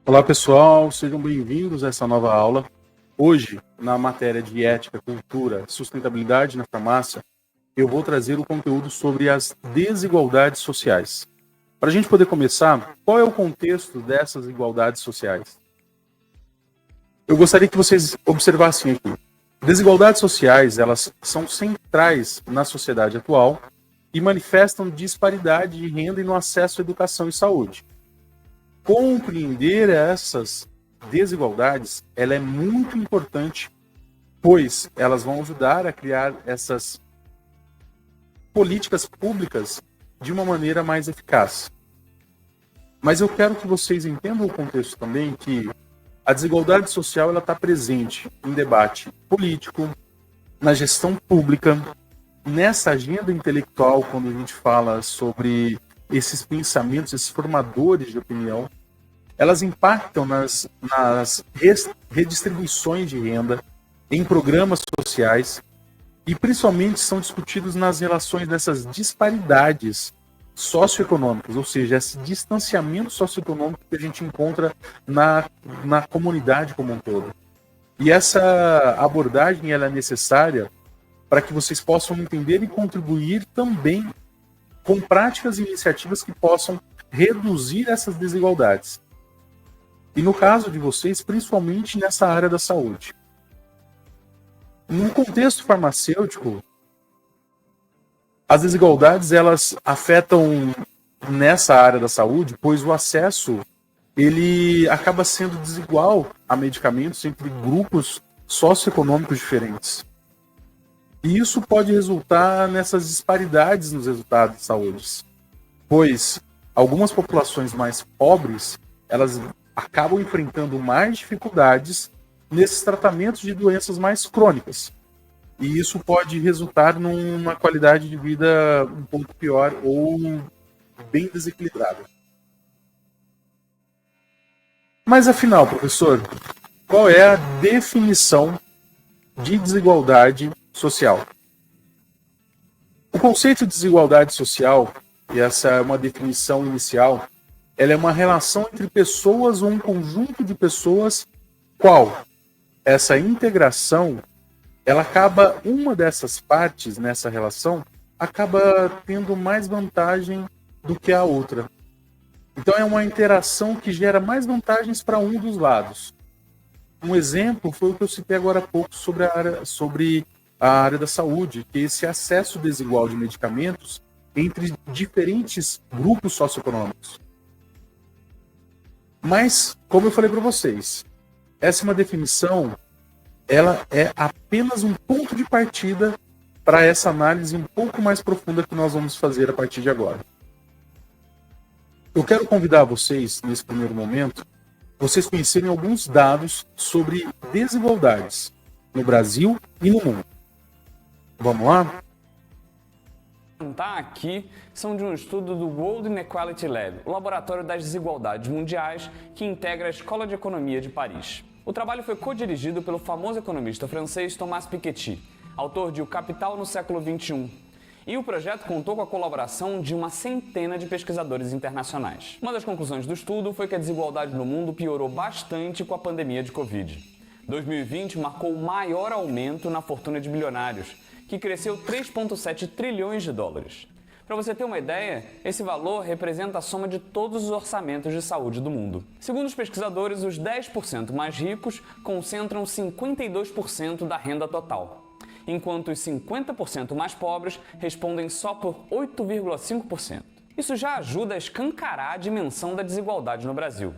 Olá pessoal, sejam bem-vindos a essa nova aula. Hoje, na matéria de ética, cultura, sustentabilidade na farmácia, eu vou trazer o conteúdo sobre as desigualdades sociais. Para a gente poder começar, qual é o contexto dessas desigualdades sociais? Eu gostaria que vocês observassem aqui. Desigualdades sociais, elas são centrais na sociedade atual e manifestam disparidade de renda e no acesso à educação e saúde. Compreender essas desigualdades, ela é muito importante, pois elas vão ajudar a criar essas políticas públicas de uma maneira mais eficaz. Mas eu quero que vocês entendam o contexto também que a desigualdade social ela está presente em debate político, na gestão pública, nessa agenda intelectual, quando a gente fala sobre esses pensamentos, esses formadores de opinião, elas impactam nas redistribuições de renda, em programas sociais e principalmente são discutidos nas relações dessas disparidades socioeconômicas, ou seja, esse distanciamento socioeconômico que a gente encontra na comunidade como um todo. E essa abordagem ela é necessária para que vocês possam entender e contribuir também com práticas e iniciativas que possam reduzir essas desigualdades. E no caso de vocês, principalmente nessa área da saúde. No contexto farmacêutico, as desigualdades elas afetam nessa área da saúde, pois o acesso ele acaba sendo desigual a medicamentos entre grupos socioeconômicos diferentes. E isso pode resultar nessas disparidades nos resultados de saúde, pois algumas populações mais pobres, elas acabam enfrentando mais dificuldades nesses tratamentos de doenças mais crônicas. E isso pode resultar numa qualidade de vida um pouco pior ou bem desequilibrada. Mas afinal, professor, qual é a definição de desigualdade social? O conceito de desigualdade social, e essa é uma definição inicial, ela é uma relação entre pessoas ou um conjunto de pessoas, qual essa integração, ela acaba, uma dessas partes nessa relação, acaba tendo mais vantagem do que a outra. Então é uma interação que gera mais vantagens para um dos lados. Um exemplo foi o que eu citei agora há pouco sobre a área da saúde, que é esse acesso desigual de medicamentos entre diferentes grupos socioeconômicos. Mas, como eu falei para vocês, essa é uma definição, ela é apenas um ponto de partida para essa análise um pouco mais profunda que nós vamos fazer a partir de agora. Eu quero convidar vocês, nesse primeiro momento, vocês conhecerem alguns dados sobre desigualdades no Brasil e no mundo. Vamos lá? Aqui são de um estudo do World Inequality Lab, o laboratório das desigualdades mundiais que integra a Escola de Economia de Paris. O trabalho foi co-dirigido pelo famoso economista francês Thomas Piketty, autor de O Capital no Século XXI. E o projeto contou com a colaboração de uma centena de pesquisadores internacionais. Uma das conclusões do estudo foi que a desigualdade no mundo piorou bastante com a pandemia de Covid. 2020 marcou o maior aumento na fortuna de bilionários, que cresceu 3,7 trilhões de dólares. Para você ter uma ideia, esse valor representa a soma de todos os orçamentos de saúde do mundo. Segundo os pesquisadores, os 10% mais ricos concentram 52% da renda total, enquanto os 50% mais pobres respondem só por 8,5%. Isso já ajuda a escancarar a dimensão da desigualdade no Brasil.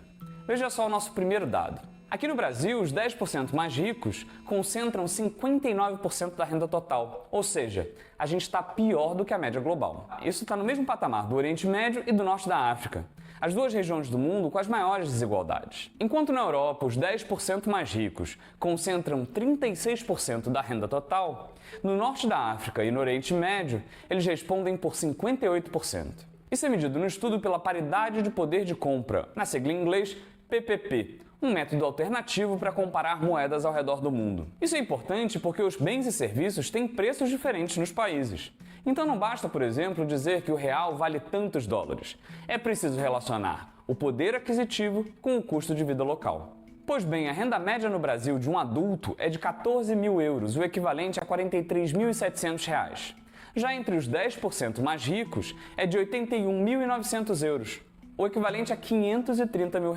Veja só o nosso primeiro dado. Aqui no Brasil, os 10% mais ricos concentram 59% da renda total, ou seja, a gente está pior do que a média global. Isso está no mesmo patamar do Oriente Médio e do Norte da África, as duas regiões do mundo com as maiores desigualdades. Enquanto na Europa os 10% mais ricos concentram 36% da renda total, no Norte da África e no Oriente Médio eles respondem por 58%. Isso é medido no estudo pela paridade de poder de compra, na sigla em inglês PPP, um método alternativo para comparar moedas ao redor do mundo. Isso é importante porque os bens e serviços têm preços diferentes nos países. Então não basta, por exemplo, dizer que o real vale tantos dólares. É preciso relacionar o poder aquisitivo com o custo de vida local. Pois bem, a renda média no Brasil de um adulto é de 14 mil euros, o equivalente a R$ 43.700. Já entre os 10% mais ricos é de 81.900 euros, o equivalente a R$ 530 mil.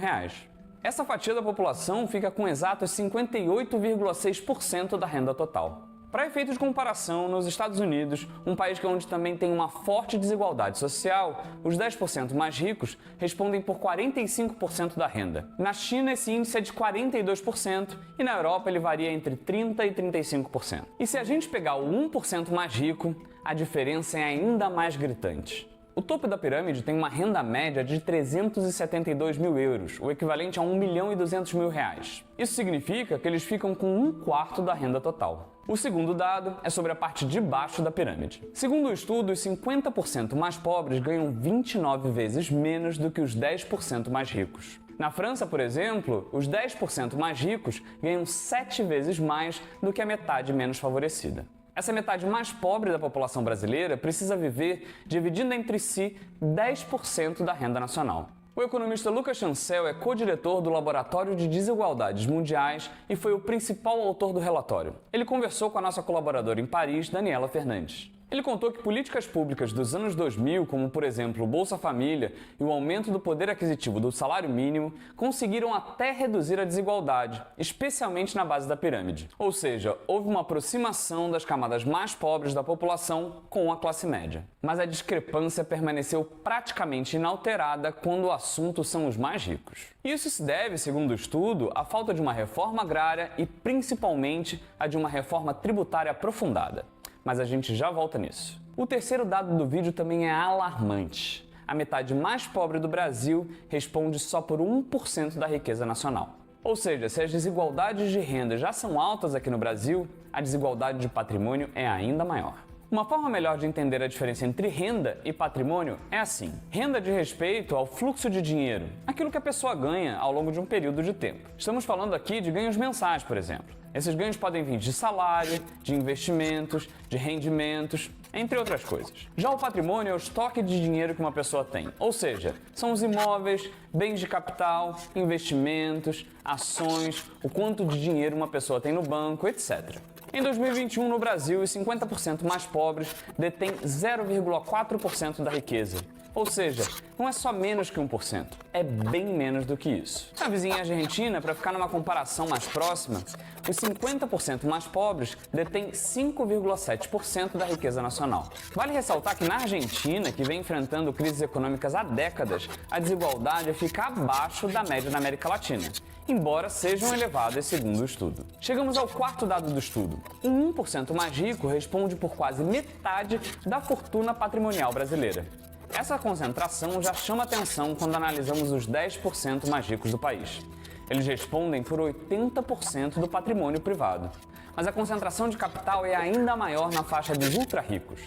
Essa fatia da população fica com exatos 58,6% da renda total. Para efeitos de comparação, nos Estados Unidos, um país onde também tem uma forte desigualdade social, os 10% mais ricos respondem por 45% da renda. Na China, esse índice é de 42% e na Europa ele varia entre 30% e 35%. E se a gente pegar o 1% mais rico, a diferença é ainda mais gritante. O topo da pirâmide tem uma renda média de 372 mil euros, o equivalente a R$ 1.200.000. Isso significa que eles ficam com um quarto da renda total. O segundo dado é sobre a parte de baixo da pirâmide. Segundo o estudo, os 50% mais pobres ganham 29 vezes menos do que os 10% mais ricos. Na França, por exemplo, os 10% mais ricos ganham 7 vezes mais do que a metade menos favorecida. Essa metade mais pobre da população brasileira precisa viver dividindo entre si 10% da renda nacional. O economista Lucas Chancel é co-diretor do Laboratório de Desigualdades Mundiais e foi o principal autor do relatório. Ele conversou com a nossa colaboradora em Paris, Daniela Fernandes. Ele contou que políticas públicas dos anos 2000, como por exemplo o Bolsa Família e o aumento do poder aquisitivo do salário mínimo, conseguiram até reduzir a desigualdade, especialmente na base da pirâmide. Ou seja, houve uma aproximação das camadas mais pobres da população com a classe média. Mas a discrepância permaneceu praticamente inalterada quando o assunto são os mais ricos. Isso se deve, segundo o estudo, à falta de uma reforma agrária e principalmente a de uma reforma tributária aprofundada. Mas a gente já volta nisso. O terceiro dado do vídeo também é alarmante. A metade mais pobre do Brasil responde só por 1% da riqueza nacional. Ou seja, se as desigualdades de renda já são altas aqui no Brasil, a desigualdade de patrimônio é ainda maior. Uma forma melhor de entender a diferença entre renda e patrimônio é assim. Renda diz respeito ao fluxo de dinheiro, aquilo que a pessoa ganha ao longo de um período de tempo. Estamos falando aqui de ganhos mensais, por exemplo. Esses ganhos podem vir de salário, de investimentos, de rendimentos, entre outras coisas. Já o patrimônio é o estoque de dinheiro que uma pessoa tem, ou seja, são os imóveis, bens de capital, investimentos, ações, o quanto de dinheiro uma pessoa tem no banco, etc. Em 2021, no Brasil, os 50% mais pobres detêm 0,4% da riqueza. Ou seja, não é só menos que 1%, é bem menos do que isso. Na vizinha Argentina, para ficar numa comparação mais próxima, os 50% mais pobres detêm 5,7% da riqueza nacional. Vale ressaltar que na Argentina, que vem enfrentando crises econômicas há décadas, a desigualdade fica abaixo da média na América Latina, embora sejam elevadas segundo o estudo. Chegamos ao quarto dado do estudo. O 1% mais rico responde por quase metade da fortuna patrimonial brasileira. Essa concentração já chama atenção quando analisamos os 10% mais ricos do país. Eles respondem por 80% do patrimônio privado. Mas a concentração de capital é ainda maior na faixa dos ultra-ricos.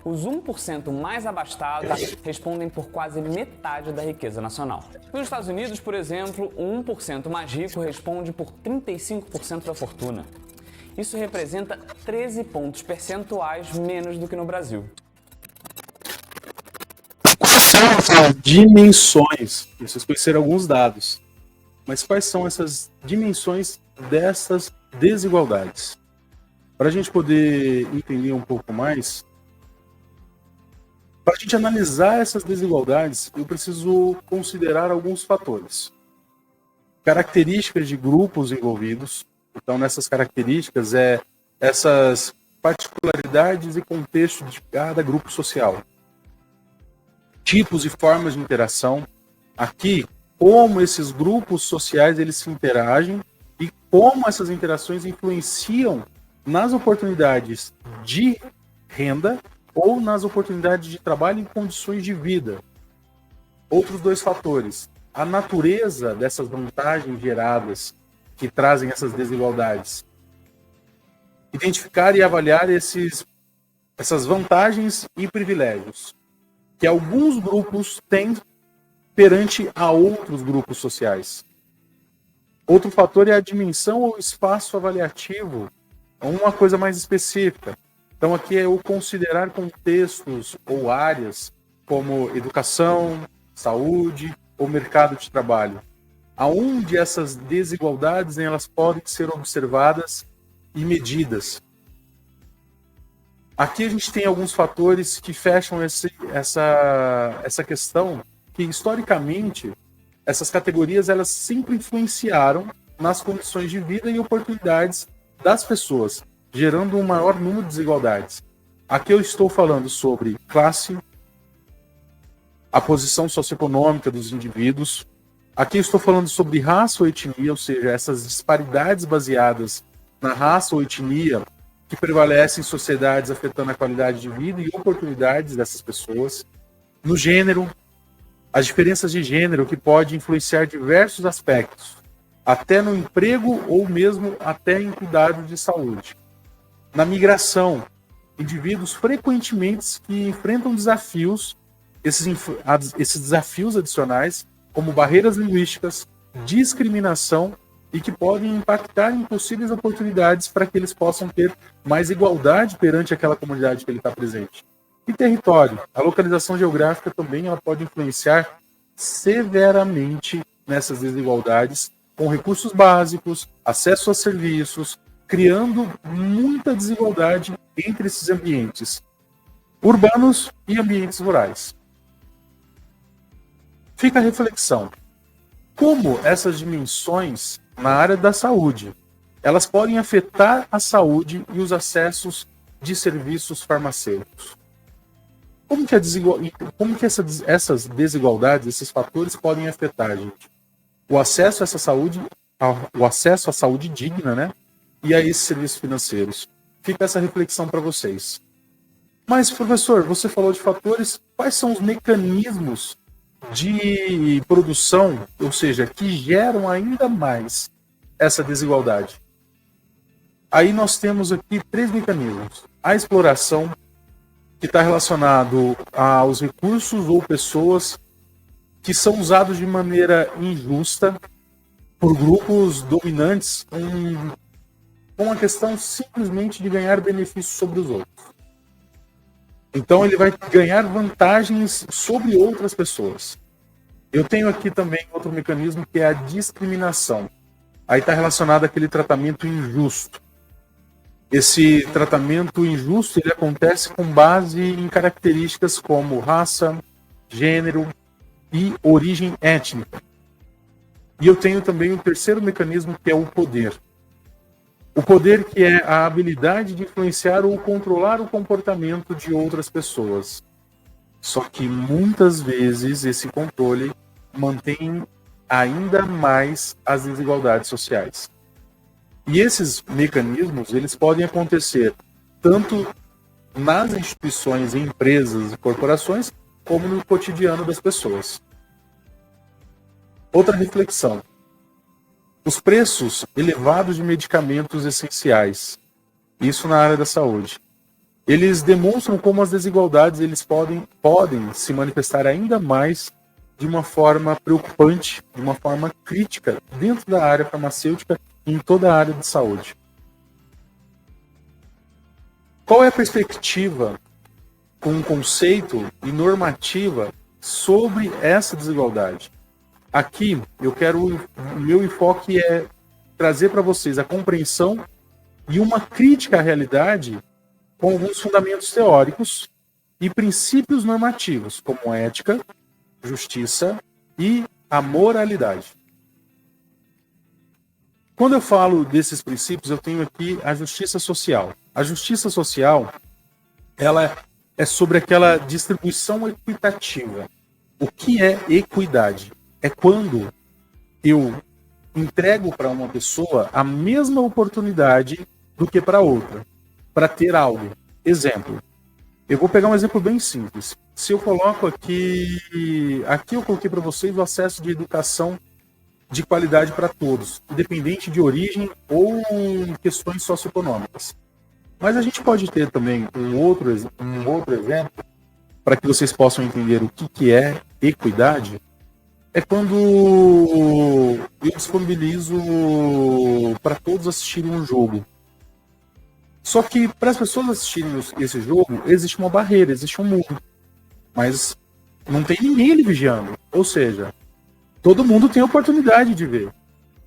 Os 1% mais abastados respondem por quase metade da riqueza nacional. Nos Estados Unidos, por exemplo, o 1% mais rico responde por 35% da fortuna. Isso representa 13 pontos percentuais menos do que no Brasil. Quais são essas dimensões? Vocês conheceram alguns dados, mas quais são essas dimensões dessas desigualdades? Para a gente poder entender um pouco mais, para a gente analisar essas desigualdades, eu preciso considerar alguns fatores. Características de grupos envolvidos. Então, nessas características, essas particularidades e contexto de cada grupo social. Tipos e formas de interação. Aqui, como esses grupos sociais eles se interagem e como essas interações influenciam nas oportunidades de renda ou nas oportunidades de trabalho em condições de vida. Outros dois fatores. A natureza dessas vantagens geradas que trazem essas desigualdades. Identificar e avaliar essas vantagens e privilégios que alguns grupos têm perante a outros grupos sociais. Outro fator é a dimensão ou espaço avaliativo, uma coisa mais específica. Então aqui é o considerar contextos ou áreas como educação, saúde o mercado de trabalho, aonde essas desigualdades elas podem ser observadas e medidas. Aqui a gente tem alguns fatores que fecham essa questão, que historicamente essas categorias elas sempre influenciaram nas condições de vida e oportunidades das pessoas, gerando um maior número de desigualdades. Aqui eu estou falando sobre classe, a posição socioeconômica dos indivíduos. Aqui eu estou falando sobre raça ou etnia, ou seja, essas disparidades baseadas na raça ou etnia que prevalecem em sociedades afetando a qualidade de vida e oportunidades dessas pessoas. No gênero, as diferenças de gênero que podem influenciar diversos aspectos, até no emprego ou mesmo até em cuidado de saúde. Na migração, indivíduos frequentemente que enfrentam desafios, esses desafios adicionais, como barreiras linguísticas, discriminação e que podem impactar em possíveis oportunidades para que eles possam ter mais igualdade perante aquela comunidade que ele está presente. E território, a localização geográfica também ela pode influenciar severamente nessas desigualdades, com recursos básicos, acesso a serviços, criando muita desigualdade entre esses ambientes urbanos e ambientes rurais. Fica a reflexão. Como essas dimensões na área da saúde, elas podem afetar a saúde e os acessos de serviços farmacêuticos? Como que essas desigualdades, esses fatores podem afetar, gente? O acesso a essa saúde, o acesso à saúde digna, né? E a esses serviços financeiros. Fica essa reflexão para vocês. Mas, professor, você falou de fatores, quais são os mecanismos de produção, ou seja, que geram ainda mais essa desigualdade? Aí nós temos aqui 3 mecanismos. A exploração, que está relacionado aos recursos ou pessoas que são usados de maneira injusta por grupos dominantes com a questão simplesmente de ganhar benefícios sobre os outros. Então ele vai ganhar vantagens sobre outras pessoas. Eu tenho aqui também outro mecanismo que é a discriminação. Aí está relacionado àquele tratamento injusto. Esse tratamento injusto ele acontece com base em características como raça, gênero e origem étnica. E eu tenho também um terceiro mecanismo que é o poder. O poder que é a habilidade de influenciar ou controlar o comportamento de outras pessoas. Só que muitas vezes esse controle mantém ainda mais as desigualdades sociais. E esses mecanismos, eles podem acontecer tanto nas instituições, empresas e corporações, como no cotidiano das pessoas. Outra reflexão. Os preços elevados de medicamentos essenciais, isso na área da saúde, eles demonstram como as desigualdades eles podem se manifestar ainda mais de uma forma preocupante, de uma forma crítica dentro da área farmacêutica e em toda a área de saúde. Qual é a perspectiva com conceito e normativa sobre essa desigualdade? Aqui, o meu enfoque é trazer para vocês a compreensão e uma crítica à realidade com alguns fundamentos teóricos e princípios normativos, como ética, justiça e a moralidade. Quando eu falo desses princípios, eu tenho aqui a justiça social. A justiça social, ela é sobre aquela distribuição equitativa. O que é equidade? É quando eu entrego para uma pessoa a mesma oportunidade do que para outra, para ter algo. Exemplo. Eu vou pegar um exemplo bem simples. Se eu coloco aqui eu coloquei para vocês o acesso de educação de qualidade para todos, independente de origem ou questões socioeconômicas. Mas a gente pode ter também um outro exemplo para que vocês possam entender o que é equidade. É quando eu disponibilizo para todos assistirem um jogo. Só que para as pessoas assistirem esse jogo, existe uma barreira, existe um muro. Mas não tem ninguém ali vigiando. Ou seja, Todo mundo tem oportunidade de ver.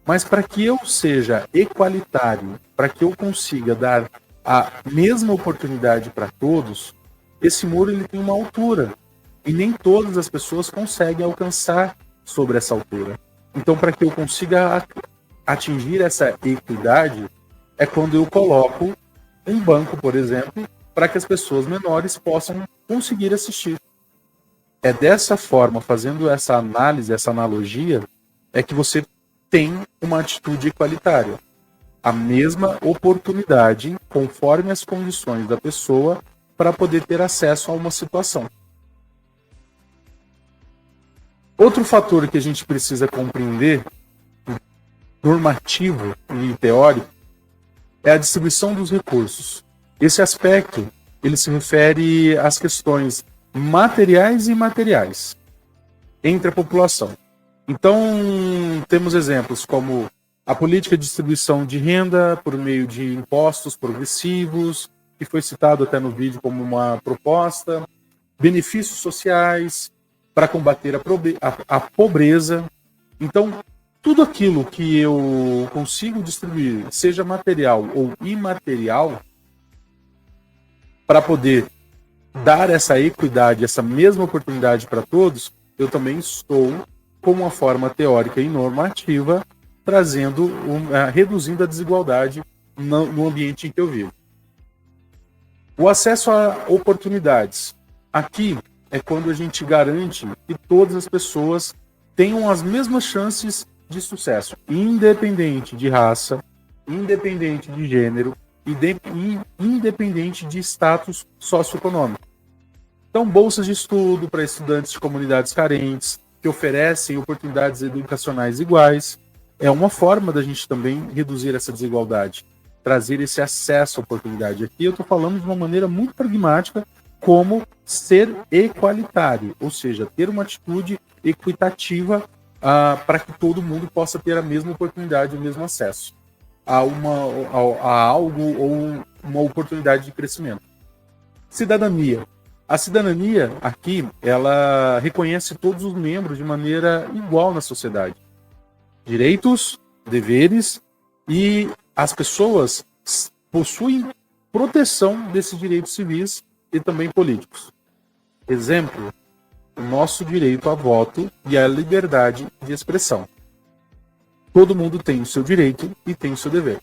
Mas para que eu seja equalitário, para que eu consiga dar a mesma oportunidade para todos, esse muro ele tem uma altura. E nem todas as pessoas conseguem alcançar sobre essa altura. Então, para que eu consiga atingir essa equidade, é quando eu coloco um banco, por exemplo, para que as pessoas menores possam conseguir assistir. É dessa forma, fazendo essa análise, essa analogia, é que você tem uma atitude equalitária. A mesma oportunidade, conforme as condições da pessoa, para poder ter acesso a uma situação. Outro fator que a gente precisa compreender, normativo e teórico, é a distribuição dos recursos. Esse aspecto, ele se refere às questões materiais e imateriais entre a população. Então, temos exemplos como a política de distribuição de renda por meio de impostos progressivos, que foi citado até no vídeo como uma proposta, benefícios sociais para combater a pobreza. Então, tudo aquilo que eu consigo distribuir, seja material ou imaterial, para poder dar essa equidade, essa mesma oportunidade para todos, eu também estou, com uma forma teórica e normativa, reduzindo a desigualdade no ambiente em que eu vivo. O acesso a oportunidades. Aqui é quando a gente garante que todas as pessoas tenham as mesmas chances de sucesso, independente de raça, independente de gênero, independente de status socioeconômico. Então, bolsas de estudo para estudantes de comunidades carentes, que oferecem oportunidades educacionais iguais, é uma forma da gente também reduzir essa desigualdade, trazer esse acesso à oportunidade. Aqui eu estou falando de uma maneira muito pragmática, como ser equalitário, ou seja, ter uma atitude equitativa para que todo mundo possa ter a mesma oportunidade, o mesmo acesso a algo ou uma oportunidade de crescimento. Cidadania. A cidadania aqui, ela reconhece todos os membros de maneira igual na sociedade. Direitos, deveres, e as pessoas possuem proteção desses direitos civis e também políticos. Exemplo, o nosso direito a voto e a liberdade de expressão. Todo mundo tem o seu direito e tem o seu dever.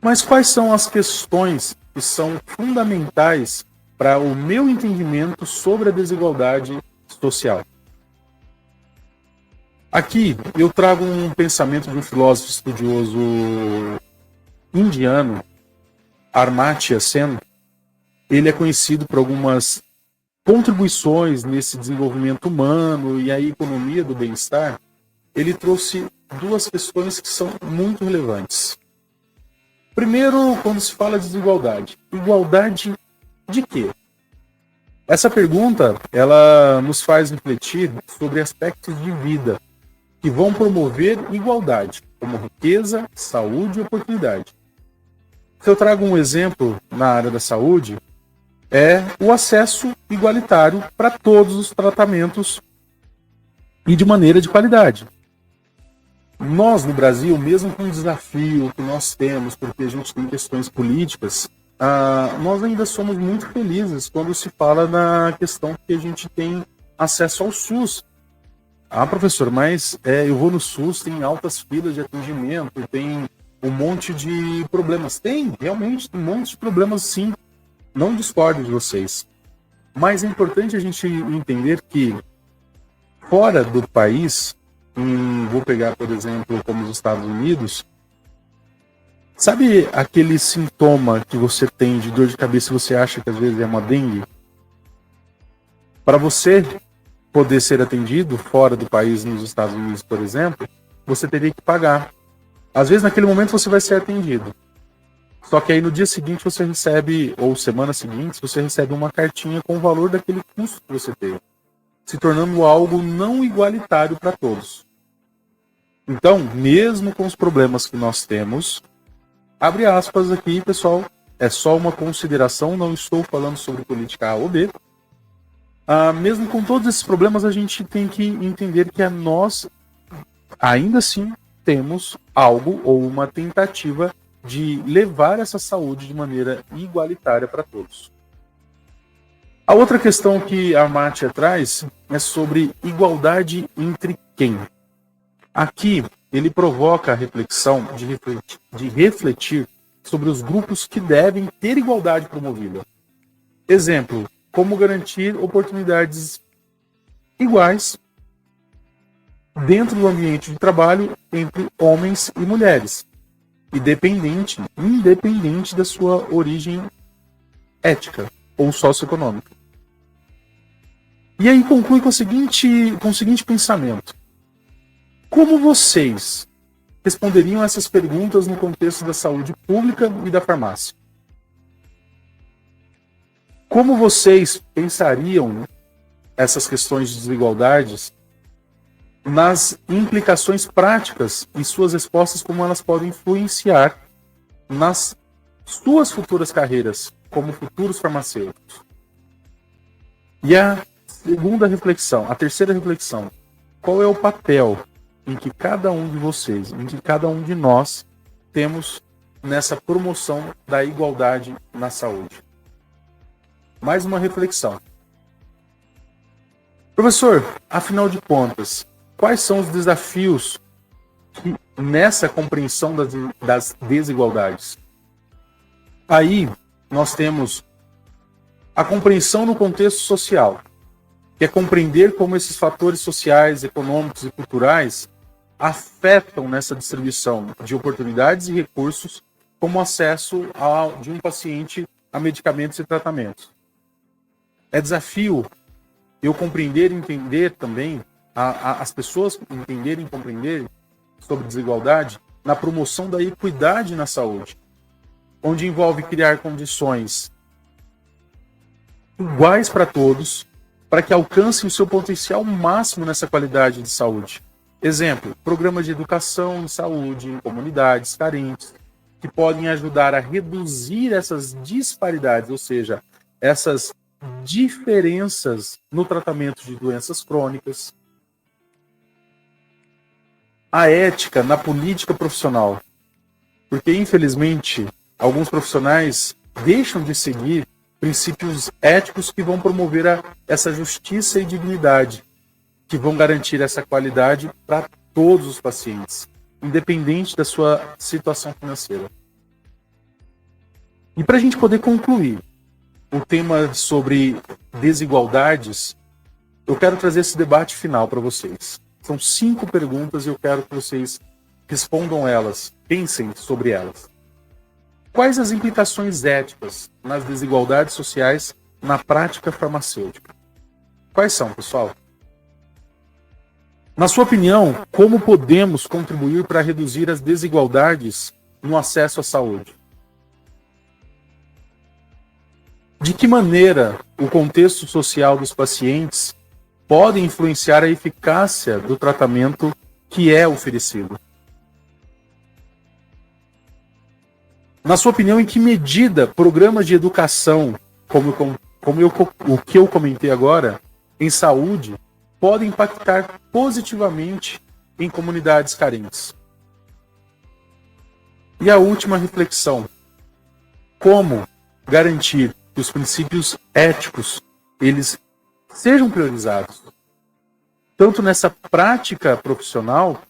Mas quais são as questões que são fundamentais para o meu entendimento sobre a desigualdade social? Aqui eu trago um pensamento de um filósofo estudioso indiano, Amartya Sen. Ele é conhecido por algumas contribuições nesse desenvolvimento humano e a economia do bem-estar. Ele trouxe duas questões que são muito relevantes. Primeiro, quando se fala de desigualdade. Igualdade de quê? Essa pergunta, ela nos faz refletir sobre aspectos de vida que vão promover igualdade, como riqueza, saúde e oportunidade. Se eu trago um exemplo na área da saúde, é o acesso igualitário para todos os tratamentos e de maneira de qualidade. Nós, no Brasil, mesmo com o desafio que nós temos, porque a gente tem questões políticas, nós ainda somos muito felizes quando se fala na questão que a gente tem acesso ao SUS. Professor, mas eu vou no SUS, tem altas filas de atendimento, tem um monte de problemas. Realmente, tem um monte de problemas, sim. Não discordo de vocês. Mas é importante a gente entender que, fora do país, vou pegar, por exemplo, como os Estados Unidos, sabe aquele sintoma que você tem de dor de cabeça e você acha que às vezes é uma dengue? Para você poder ser atendido fora do país, nos Estados Unidos, por exemplo, você teria que pagar. Às vezes, naquele momento, você vai ser atendido. Só que aí no dia seguinte você recebe, ou semana seguinte, você recebe uma cartinha com o valor daquele custo que você teve, se tornando algo não igualitário para todos. Então, mesmo com os problemas que nós temos, abre aspas aqui, pessoal, é só uma consideração, não estou falando sobre política A ou B. Mesmo com todos esses problemas, a gente tem que entender que nós, ainda assim, temos algo ou uma tentativa de levar essa saúde de maneira igualitária para todos. A outra questão que a Amartya traz é sobre igualdade entre quem? Aqui ele provoca a reflexão de refletir sobre os grupos que devem ter igualdade promovida. Exemplo, como garantir oportunidades iguais dentro do ambiente de trabalho entre homens e mulheres, independente da sua origem ética ou socioeconômica. E aí conclui com o seguinte pensamento. Como vocês responderiam essas perguntas no contexto da saúde pública e da farmácia? Como vocês pensariam essas questões de desigualdades nas implicações práticas e suas respostas, como elas podem influenciar nas suas futuras carreiras como futuros farmacêuticos? E a terceira reflexão, qual é o papel em que cada um de vocês, em que cada um de nós temos nessa promoção da igualdade na saúde? Mais uma reflexão. Professor, afinal de contas, quais são os desafios nessa compreensão das desigualdades? Aí nós temos a compreensão no contexto social, que é compreender como esses fatores sociais, econômicos e culturais afetam nessa distribuição de oportunidades e recursos, como acesso de um paciente a medicamentos e tratamentos. É desafio eu compreender e entender também, as pessoas entenderem e compreender sobre desigualdade na promoção da equidade na saúde, onde envolve criar condições iguais para todos, para que alcancem o seu potencial máximo nessa qualidade de saúde. Exemplo, programas de educação em saúde em comunidades carentes, que podem ajudar a reduzir essas disparidades, ou seja, essas diferenças no tratamento de doenças crônicas. A ética na política profissional, porque infelizmente alguns profissionais deixam de seguir princípios éticos que vão promover essa justiça e dignidade, que vão garantir essa qualidade para todos os pacientes, independente da sua situação financeira. E para a gente poder concluir o tema sobre desigualdades, eu quero trazer esse debate final para vocês. São 5 perguntas e eu quero que vocês respondam elas, pensem sobre elas. Quais as implicações éticas nas desigualdades sociais na prática farmacêutica? Quais são, pessoal? Na sua opinião, como podemos contribuir para reduzir as desigualdades no acesso à saúde? De que maneira o contexto social dos pacientes pode influenciar a eficácia do tratamento que é oferecido? Na sua opinião, em que medida programas de educação, o que eu comentei agora, em saúde, podem impactar positivamente em comunidades carentes? E a última reflexão, como garantir que os princípios éticos eles sejam priorizados, tanto nessa prática profissional,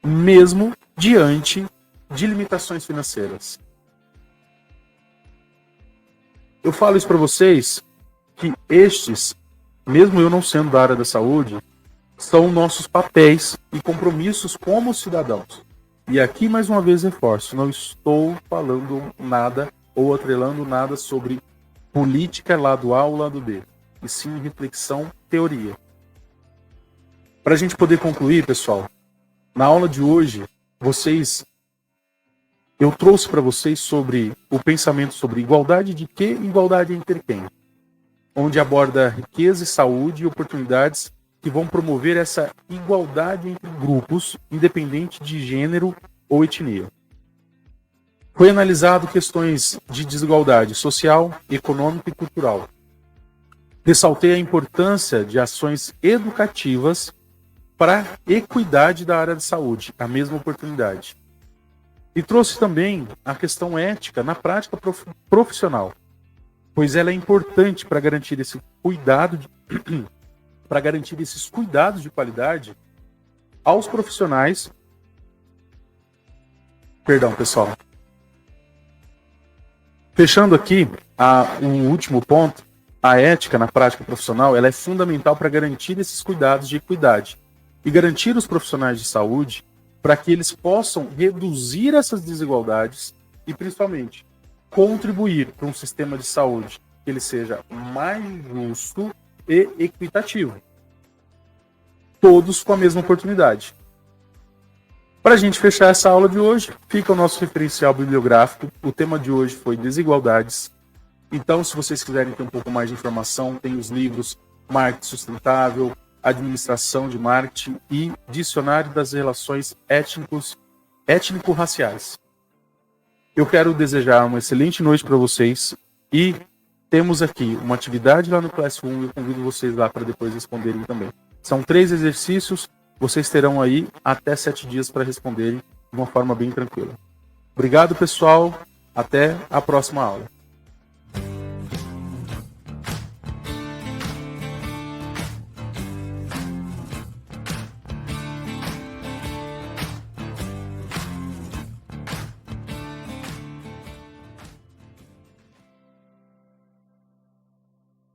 mesmo diante de limitações financeiras. Eu falo isso para vocês que estes, mesmo eu não sendo da área da saúde, são nossos papéis e compromissos como cidadãos. E aqui mais uma vez reforço, não estou falando nada ou atrelando nada sobre política lado A ou lado B, e sim reflexão, teoria. Para a gente poder concluir, pessoal, na aula de hoje, eu trouxe para vocês sobre o pensamento sobre igualdade de quê e igualdade entre quem, onde aborda riqueza e saúde e oportunidades que vão promover essa igualdade entre grupos, independente de gênero ou etnia. Foi analisado questões de desigualdade social, econômica e cultural. Ressaltei a importância de ações educativas para a equidade da área de saúde, a mesma oportunidade. E trouxe também a questão ética na prática profissional, pois ela é importante para garantir esse cuidado para garantir esses cuidados de qualidade aos profissionais. Perdão, pessoal. Fechando aqui um último ponto, a ética na prática profissional ela é fundamental para garantir esses cuidados de equidade e garantir os profissionais de saúde para que eles possam reduzir essas desigualdades e, principalmente, contribuir para um sistema de saúde que ele seja mais justo e equitativo. Todos com a mesma oportunidade. Para a gente fechar essa aula de hoje, fica o nosso referencial bibliográfico. O tema de hoje foi desigualdades. Então, se vocês quiserem ter um pouco mais de informação, tem os livros Marketing Sustentável, Administração de Marketing e Dicionário das Relações Étnico-Raciais. Eu quero desejar uma excelente noite para vocês e temos aqui uma atividade lá no Classroom e eu convido vocês lá para depois responderem também. São 3 exercícios, vocês terão aí até 7 dias para responderem de uma forma bem tranquila. Obrigado, pessoal. Até a próxima aula.